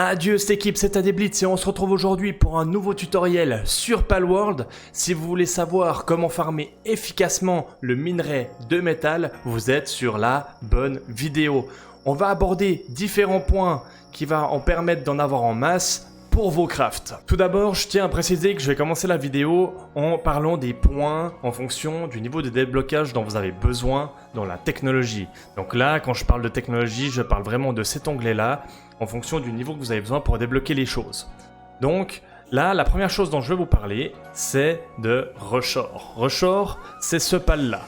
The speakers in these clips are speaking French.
Adieu cette équipe, c'est ADBlitz et on se retrouve aujourd'hui pour un nouveau tutoriel sur Palworld. Si vous voulez savoir comment farmer efficacement le minerai de métal, vous êtes sur la bonne vidéo. On va aborder différents points qui vont en permettre d'en avoir en masse pour vos crafts. Tout d'abord, je tiens à préciser que je vais commencer la vidéo en parlant des points en fonction du niveau de déblocage dont vous avez besoin dans la technologie. Donc là, quand je parle de technologie, je parle vraiment de cet onglet-là, en fonction du niveau que vous avez besoin pour débloquer les choses. Donc là, la première chose dont je vais vous parler, c'est de Rushore. Rushore, c'est ce pal-là.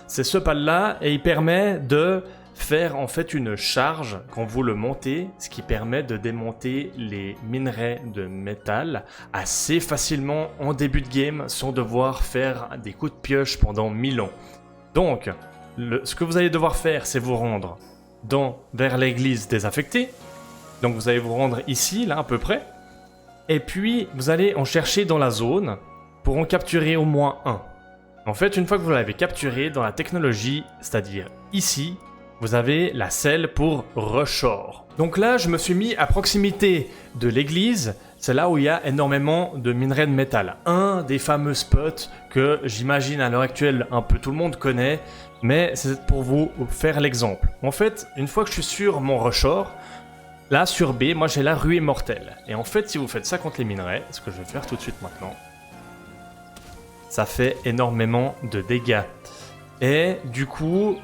C'est ce pal-là et il permet de faire en fait une charge quand vous le montez, ce qui permet de démonter les minerais de métal assez facilement en début de game sans devoir faire des coups de pioche pendant 1000 ans. Donc, ce que vous allez devoir faire, c'est vous rendre vers l'église désaffectée. Donc vous allez vous rendre ici, là à peu près. Et puis, vous allez en chercher dans la zone pour en capturer au moins un. En fait, une fois que vous l'avez capturé dans la technologie, c'est-à-dire ici, vous avez la selle pour Rushore. Donc là, je me suis mis à proximité de l'église. C'est là où il y a énormément de minerais de métal. Un des fameux spots que j'imagine à l'heure actuelle un peu tout le monde connaît, mais c'est pour vous faire l'exemple. En fait, une fois que je suis sur mon Rushore, là sur B, moi j'ai la ruée mortelle. Et en fait, si vous faites ça contre les minerais, ce que je vais faire tout de suite maintenant, ça fait énormément de dégâts. Et du coup,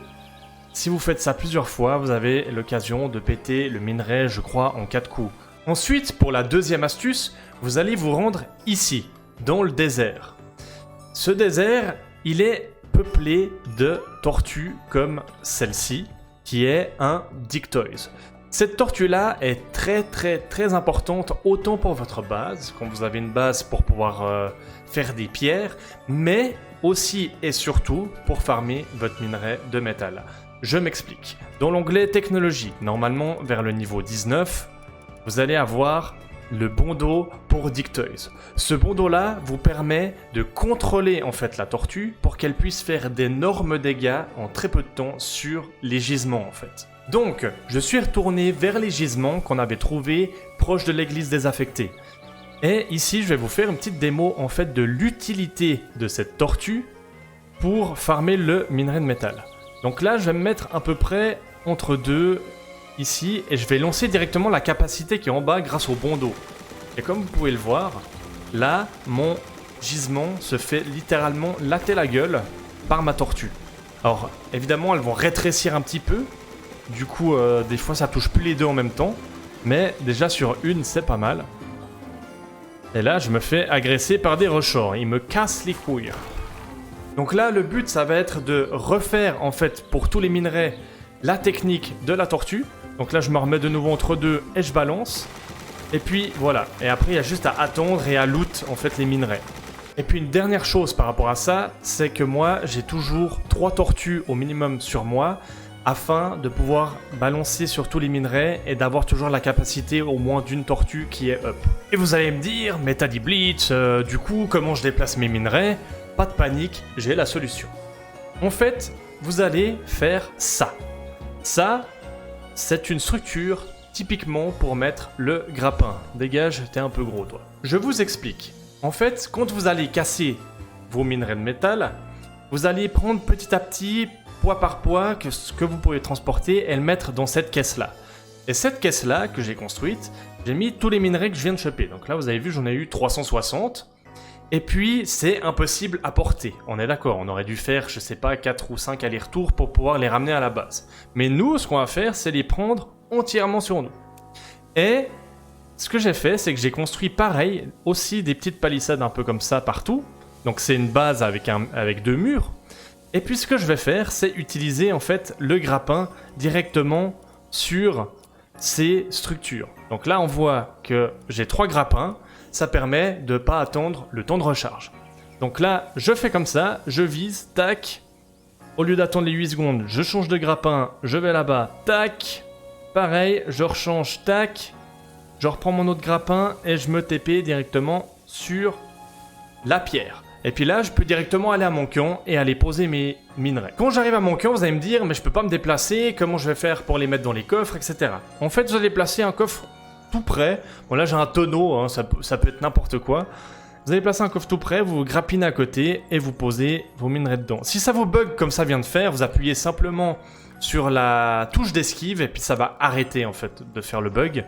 si vous faites ça plusieurs fois, vous avez l'occasion de péter le minerai, je crois, en 4 coups. Ensuite, pour la deuxième astuce, vous allez vous rendre ici, dans le désert. Ce désert, il est peuplé de tortues comme celle-ci, qui est un Dictoys. Cette tortue-là est très importante, autant pour votre base, quand vous avez une base pour pouvoir faire des pierres, mais aussi et surtout pour farmer votre minerai de métal. Je m'explique. Dans l'onglet technologie, normalement vers le niveau 19, vous allez avoir le bandeau pour Dictoys. Ce bandeau-là vous permet de contrôler en fait la tortue pour qu'elle puisse faire d'énormes dégâts en très peu de temps sur les gisements en fait. Donc, je suis retourné vers les gisements qu'on avait trouvés proches de l'église désaffectée. Et ici, je vais vous faire une petite démo en fait de l'utilité de cette tortue pour farmer le minerai de métal. Donc là, je vais me mettre à peu près entre deux ici et je vais lancer directement la capacité qui est en bas grâce au bandeau. Et comme vous pouvez le voir, là, mon gisement se fait littéralement latter la gueule par ma tortue. Alors, évidemment, elles vont rétrécir un petit peu. Du coup, des fois, ça touche plus les deux en même temps. Mais déjà, sur une, c'est pas mal. Et là, je me fais agresser par des Rushore. Ils me cassent les couilles. Donc là, le but, ça va être de refaire, en fait, pour tous les minerais, la technique de la tortue. Donc là, je me remets de nouveau entre deux et je balance. Et puis, voilà. Et après, il y a juste à attendre et à loot, en fait, les minerais. Et puis, une dernière chose par rapport à ça, c'est que moi, j'ai toujours 3 tortues au minimum sur moi, afin de pouvoir balancer sur tous les minerais et d'avoir toujours la capacité au moins d'une tortue qui est up. Et vous allez me dire, mais t'as dit Blitz, du coup, comment je déplace mes minerais ? Pas de panique, j'ai la solution. En fait, vous allez faire ça. Ça, c'est une structure typiquement pour mettre le grappin. Dégage, t'es un peu gros toi. Je vous explique. En fait, quand vous allez casser vos minerais de métal, vous allez prendre petit à petit, poids par poids, ce que vous pouvez transporter et le mettre dans cette caisse-là. Et cette caisse-là que j'ai construite, j'ai mis tous les minerais que je viens de choper. Donc là, vous avez vu, j'en ai eu 360. Et puis, c'est impossible à porter. On est d'accord, on aurait dû faire, je sais pas, 4 ou 5 allers-retours pour pouvoir les ramener à la base. Mais nous, ce qu'on va faire, c'est les prendre entièrement sur nous. Et ce que j'ai fait, c'est que j'ai construit pareil, aussi des petites palissades un peu comme ça partout. Donc c'est une base avec 2 murs. Et puis ce que je vais faire, c'est utiliser en fait le grappin directement sur ces structures. Donc là, on voit que j'ai 3 grappins. Ça permet de ne pas attendre le temps de recharge. Donc là, je fais comme ça, je vise, tac. Au lieu d'attendre les 8 secondes, je change de grappin, je vais là-bas, tac. Pareil, je rechange, tac. Je reprends mon autre grappin et je me TP directement sur la pierre. Et puis là, je peux directement aller à mon camp et aller poser mes minerais. Quand j'arrive à mon camp, vous allez me dire, mais je peux pas me déplacer, comment je vais faire pour les mettre dans les coffres, etc. En fait, vous allez placer un coffre tout près. Bon là j'ai un tonneau, hein, ça peut être n'importe quoi. Vous allez placer un coffre tout près, vous grappinez à côté et vous posez vos minerais dedans. Si ça vous bug comme ça vient de faire, vous appuyez simplement sur la touche d'esquive et puis ça va arrêter en fait de faire le bug.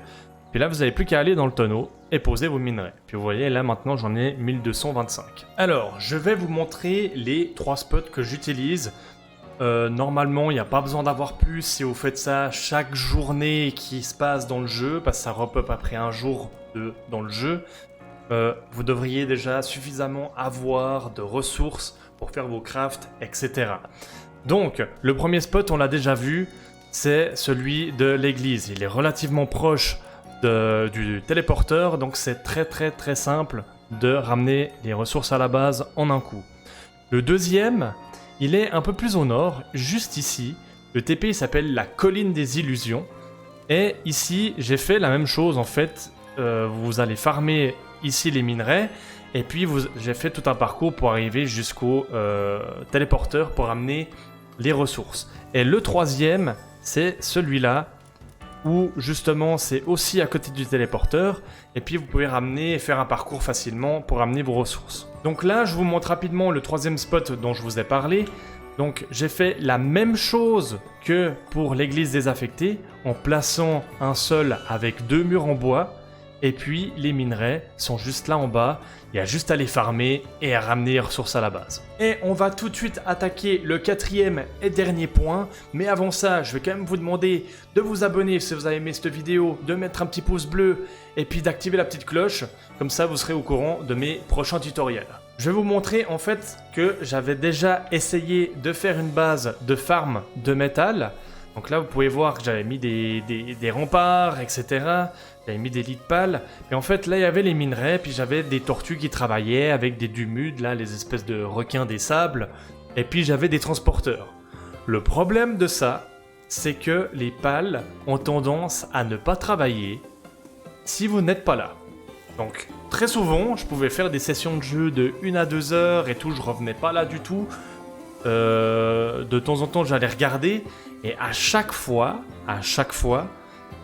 Puis là vous n'avez plus qu'à aller dans le tonneau et poser vos minerais. Puis vous voyez là maintenant j'en ai 1225. Alors je vais vous montrer les 3 spots que j'utilise. Normalement il n'y a pas besoin d'avoir plus si vous faites ça chaque journée qui se passe dans le jeu, parce que ça repop après un jour dans le jeu. Vous devriez déjà suffisamment avoir de ressources pour faire vos crafts, etc. Donc, le premier spot, on l'a déjà vu, c'est celui de l'église. Il est relativement proche du téléporteur, donc c'est très simple de ramener les ressources à la base en un coup. Le deuxième, il est un peu plus au nord, juste ici. Le TP il s'appelle la colline des illusions. Et ici, j'ai fait la même chose en fait. Vous allez farmer ici les minerais, et puis j'ai fait tout un parcours pour arriver jusqu'au téléporteur pour amener les ressources. Et le troisième, c'est celui-là, où justement c'est aussi à côté du téléporteur, et puis vous pouvez ramener et faire un parcours facilement pour amener vos ressources. Donc là, je vous montre rapidement le troisième spot dont je vous ai parlé. Donc j'ai fait la même chose que pour l'église désaffectée, en plaçant un sol avec 2 murs en bois. Et puis les minerais sont juste là en bas, il y a juste à les farmer et à ramener les ressources à la base. Et on va tout de suite attaquer le 4e et dernier point, mais avant ça, je vais quand même vous demander de vous abonner si vous avez aimé cette vidéo, de mettre un petit pouce bleu et puis d'activer la petite cloche, comme ça vous serez au courant de mes prochains tutoriels. Je vais vous montrer en fait que j'avais déjà essayé de faire une base de farm de métal. Donc là, vous pouvez voir que j'avais mis des remparts, etc. J'avais mis des lits de pales. Et en fait, là, il y avait les minerais. Puis j'avais des tortues qui travaillaient avec des dumudes, là, les espèces de requins des sables. Et puis j'avais des transporteurs. Le problème de ça, c'est que les pales ont tendance à ne pas travailler si vous n'êtes pas là. Donc, très souvent, je pouvais faire des sessions de jeu de 1 à 2 heures et tout. Je revenais pas là du tout. De temps en temps, j'allais regarder. Et à chaque fois,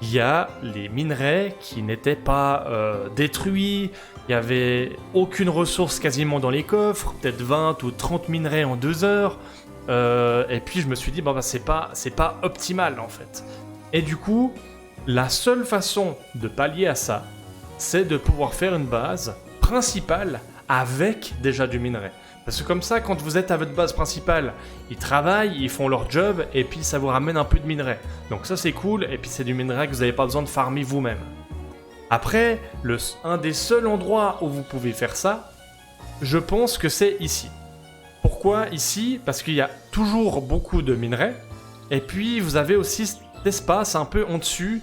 il y a les minerais qui n'étaient pas détruits. Il n'y avait aucune ressource quasiment dans les coffres, peut-être 20 ou 30 minerais en 2 heures. Et puis je me suis dit, bon, bah, c'est pas optimal en fait. Et du coup, la seule façon de pallier à ça, c'est de pouvoir faire une base principale avec déjà du minerai. Parce que comme ça, quand vous êtes à votre base principale, ils travaillent, ils font leur job, et puis ça vous ramène un peu de minerai. Donc ça c'est cool, et puis c'est du minerai que vous n'avez pas besoin de farmer vous-même. Après, un des seuls endroits où vous pouvez faire ça, je pense que c'est ici. Pourquoi ici? Parce qu'il y a toujours beaucoup de minerais, et puis vous avez aussi cet espace un peu en dessus,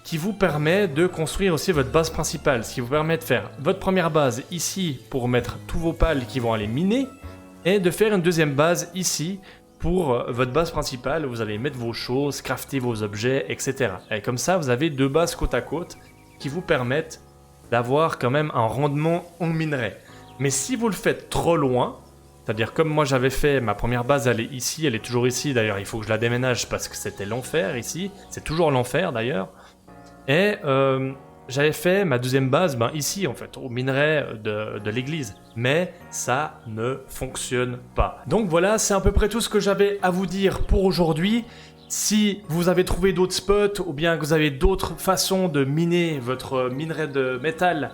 qui vous permet de construire aussi votre base principale, ce qui vous permet de faire votre première base ici pour mettre tous vos pales qui vont aller miner, et de faire une deuxième base ici pour votre base principale où vous allez mettre vos choses, crafter vos objets, etc. Et comme ça, vous avez 2 bases côte à côte qui vous permettent d'avoir quand même un rendement en minerai. Mais si vous le faites trop loin, c'est-à-dire comme moi j'avais fait, ma première base elle est ici, elle est toujours ici, d'ailleurs il faut que je la déménage parce que c'était l'enfer ici, c'est toujours l'enfer d'ailleurs. Et j'avais fait ma deuxième base ici en fait, au minerai de l'église. Mais ça ne fonctionne pas. Donc voilà, c'est à peu près tout ce que j'avais à vous dire pour aujourd'hui. Si vous avez trouvé d'autres spots ou bien que vous avez d'autres façons de miner votre minerai de métal,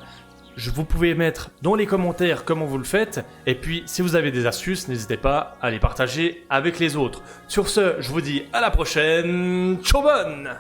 vous pouvez mettre dans les commentaires comment vous le faites. Et puis si vous avez des astuces, n'hésitez pas à les partager avec les autres. Sur ce, je vous dis à la prochaine. Ciao bonne!